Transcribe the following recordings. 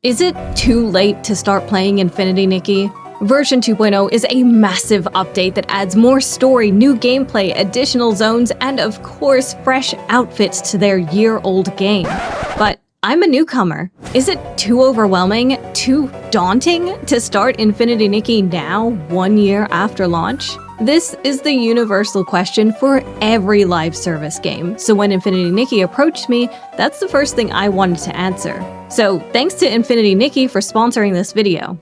Is it too late to start playing Infinity Nikki? Version 2.0 is a massive update that adds more story, new gameplay, additional zones, and of course, fresh outfits to their year-old game. But I'm a newcomer. Is it too overwhelming, too daunting to start Infinity Nikki now, 1 year after launch? This is the universal question for every live service game, so when Infinity Nikki approached me, that's the first thing I wanted to answer. So thanks to Infinity Nikki for sponsoring this video.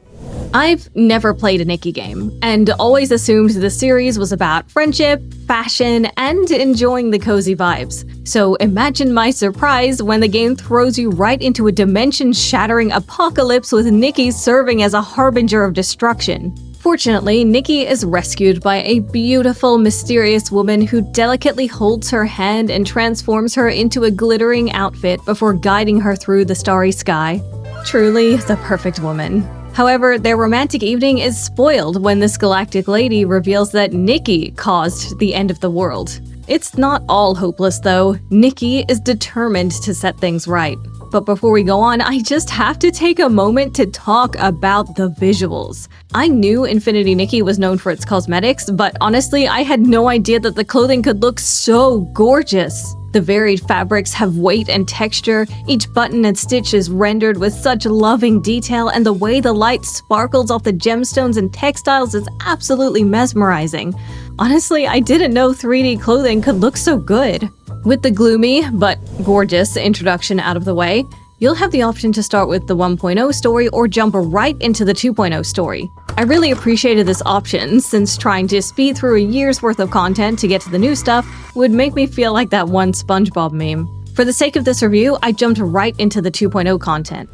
I've never played a Nikki game, and always assumed the series was about friendship, fashion, and enjoying the cozy vibes. So imagine my surprise when the game throws you right into a dimension-shattering apocalypse with Nikki serving as a harbinger of destruction. Fortunately, Nikki is rescued by a beautiful, mysterious woman who delicately holds her hand and transforms her into a glittering outfit before guiding her through the starry sky. Truly the perfect woman. However, their romantic evening is spoiled when this galactic lady reveals that Nikki caused the end of the world. It's not all hopeless though. Nikki is determined to set things right. But before we go on, I just have to take a moment to talk about the visuals. I knew Infinity Nikki was known for its cosmetics, but honestly, I had no idea that the clothing could look so gorgeous. The varied fabrics have weight and texture, each button and stitch is rendered with such loving detail, and the way the light sparkles off the gemstones and textiles is absolutely mesmerizing. Honestly, I didn't know 3D clothing could look so good. With the gloomy, but gorgeous introduction out of the way, you'll have the option to start with the 1.0 story or jump right into the 2.0 story. I really appreciated this option, since trying to speed through a year's worth of content to get to the new stuff would make me feel like that one SpongeBob meme. For the sake of this review, I jumped right into the 2.0 content.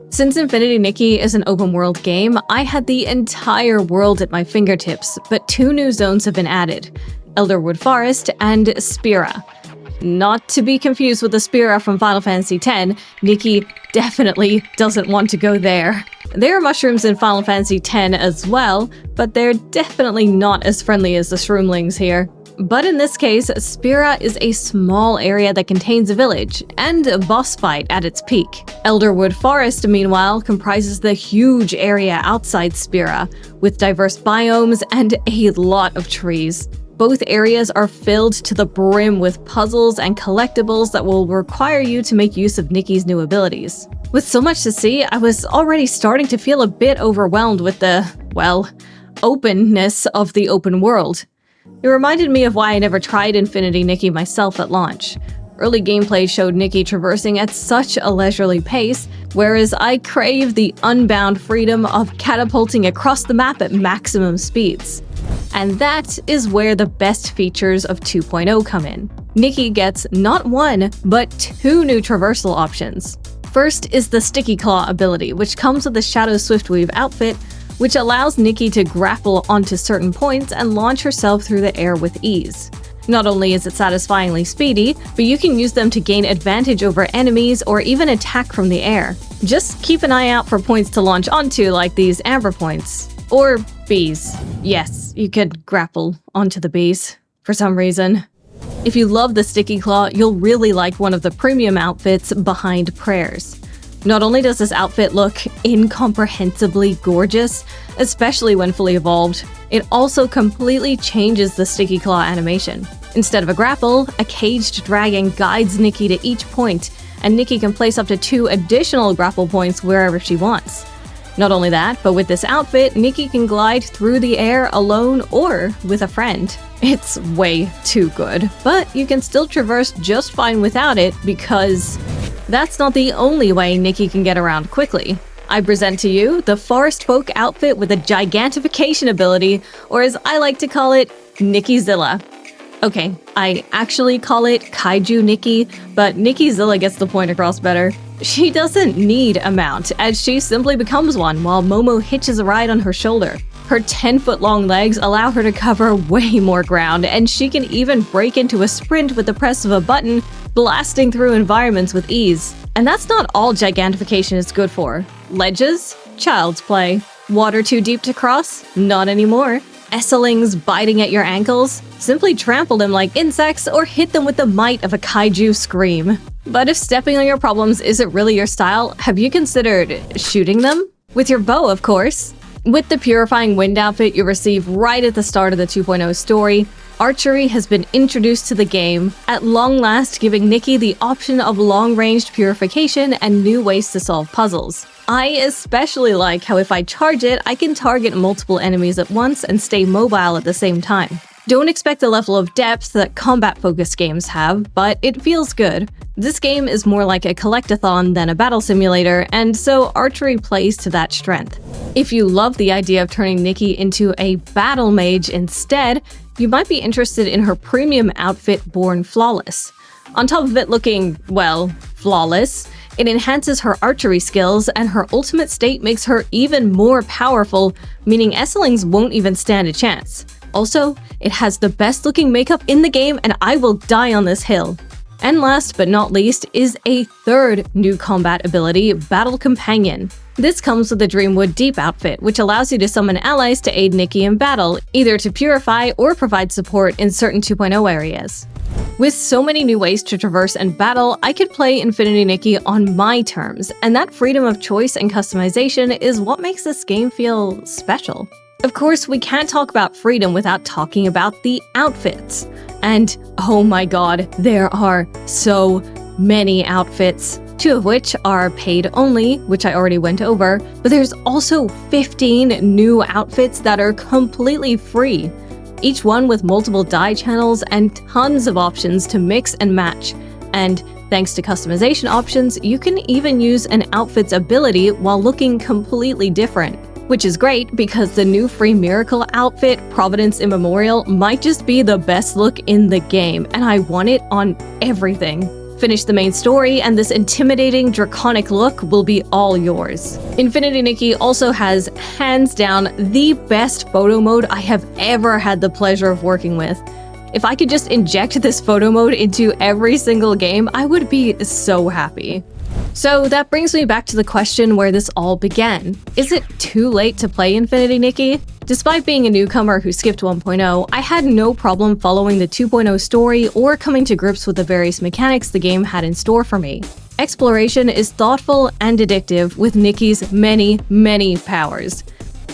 Since Infinity Nikki is an open-world game, I had the entire world at my fingertips, but 2 new zones have been added: Elderwood Forest and Spira. Not to be confused with the Spira from Final Fantasy X, Nikki definitely doesn't want to go there. There are mushrooms in Final Fantasy X as well, but they're definitely not as friendly as the shroomlings here. But in this case, Spira is a small area that contains a village, and a boss fight at its peak. Elderwood Forest, meanwhile, comprises the huge area outside Spira, with diverse biomes and a lot of trees. Both areas are filled to the brim with puzzles and collectibles that will require you to make use of Nikki's new abilities. With so much to see, I was already starting to feel a bit overwhelmed with the, well, openness of the open world. It reminded me of why I never tried Infinity Nikki myself at launch. Early gameplay showed Nikki traversing at such a leisurely pace, whereas I crave the unbound freedom of catapulting across the map at maximum speeds. And that is where the best features of 2.0 come in. Nikki gets not 1, but 2 new traversal options. First is the Sticky Claw ability, which comes with the Shadow Swiftweave outfit, which allows Nikki to grapple onto certain points and launch herself through the air with ease. Not only is it satisfyingly speedy, but you can use them to gain advantage over enemies or even attack from the air. Just keep an eye out for points to launch onto, like these amber points. Or bees. Yes, you could grapple onto the bees, for some reason. If you love the Sticky Claw, you'll really like one of the premium outfits, Behind Prayers. Not only does this outfit look incomprehensibly gorgeous, especially when fully evolved, it also completely changes the Sticky Claw animation. Instead of a grapple, a caged dragon guides Nikki to each point, and Nikki can place up to 2 additional grapple points wherever she wants. Not only that, but with this outfit, Nikki can glide through the air alone or with a friend. It's way too good, but you can still traverse just fine without it, because that's not the only way Nikki can get around quickly. I present to you the Forest Folk outfit with a gigantification ability, or as I like to call it, Nikkizilla. Okay, I actually call it Kaiju Nikki, but Nikkizilla gets the point across better. She doesn't need a mount, as she simply becomes one while Momo hitches a ride on her shoulder. Her 10-foot-long legs allow her to cover way more ground, and she can even break into a sprint with the press of a button, blasting through environments with ease. And that's not all gigantification is good for. Ledges? Child's play. Water too deep to cross? Not anymore. Esselings biting at your ankles? Simply trample them like insects or hit them with the might of a kaiju scream. But if stepping on your problems isn't really your style, have you considered shooting them? With your bow, of course. With the Purifying Wind outfit you receive right at the start of the 2.0 story, archery has been introduced to the game, at long last giving Nikki the option of long-ranged purification and new ways to solve puzzles. I especially like how if I charge it, I can target multiple enemies at once and stay mobile at the same time. Don't expect the level of depth that combat-focused games have, but it feels good. This game is more like a collectathon than a battle simulator, and so archery plays to that strength. If you love the idea of turning Nikki into a battle mage instead, you might be interested in her premium outfit Born Flawless. On top of it looking, well, flawless, it enhances her archery skills, and her ultimate state makes her even more powerful, meaning Esselings won't even stand a chance. Also, it has the best looking makeup in the game, and I will die on this hill. And last but not least is a third new combat ability, Battle Companion. This comes with the Dreamwood Deep outfit, which allows you to summon allies to aid Nikki in battle, either to purify or provide support in certain 2.0 areas. With so many new ways to traverse and battle, I could play Infinity Nikki on my terms, and that freedom of choice and customization is what makes this game feel special. Of course, we can't talk about freedom without talking about the outfits. And oh my god, there are so many outfits. 2 of which are paid only, which I already went over, but there's also 15 new outfits that are completely free. Each one with multiple dye channels and tons of options to mix and match. And thanks to customization options, you can even use an outfit's ability while looking completely different. Which is great because the new free Miracle outfit, Providence Immemorial, might just be the best look in the game, and I want it on everything. Finish the main story, and this intimidating, draconic look will be all yours. Infinity Nikki also has, hands down, the best photo mode I have ever had the pleasure of working with. If I could just inject this photo mode into every single game, I would be so happy. So that brings me back to the question where this all began. Is it too late to play Infinity Nikki? Despite being a newcomer who skipped 1.0, I had no problem following the 2.0 story or coming to grips with the various mechanics the game had in store for me. Exploration is thoughtful and addictive with Nikki's many powers.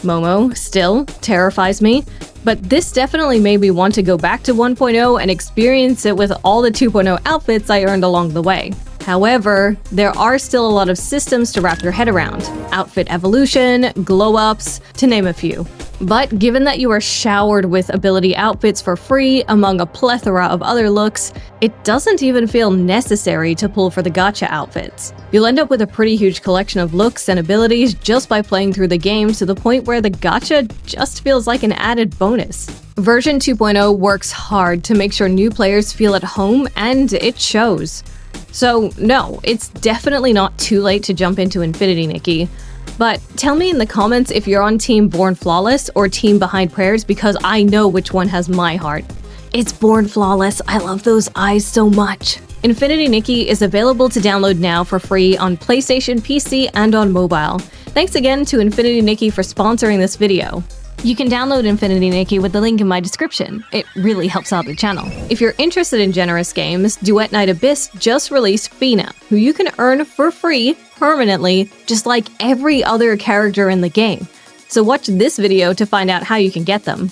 Momo still terrifies me, but this definitely made me want to go back to 1.0 and experience it with all the 2.0 outfits I earned along the way. However, there are still a lot of systems to wrap your head around. Outfit evolution, glow-ups, to name a few. But given that you are showered with ability outfits for free among a plethora of other looks, it doesn't even feel necessary to pull for the gacha outfits. You'll end up with a pretty huge collection of looks and abilities just by playing through the game, to the point where the gacha just feels like an added bonus. Version 2.0 works hard to make sure new players feel at home, and it shows. So no, it's definitely not too late to jump into Infinity Nikki. But tell me in the comments if you're on Team Born Flawless or Team Behind Prayers, because I know which one has my heart. It's Born Flawless, I love those eyes so much. Infinity Nikki is available to download now for free on PlayStation, PC, and on mobile. Thanks again to Infinity Nikki for sponsoring this video. You can download Infinity Nikki with the link in my description. It really helps out the channel. If you're interested in generous games, Duet Night Abyss just released Fina, who you can earn for free permanently, just like every other character in the game. So watch this video to find out how you can get them.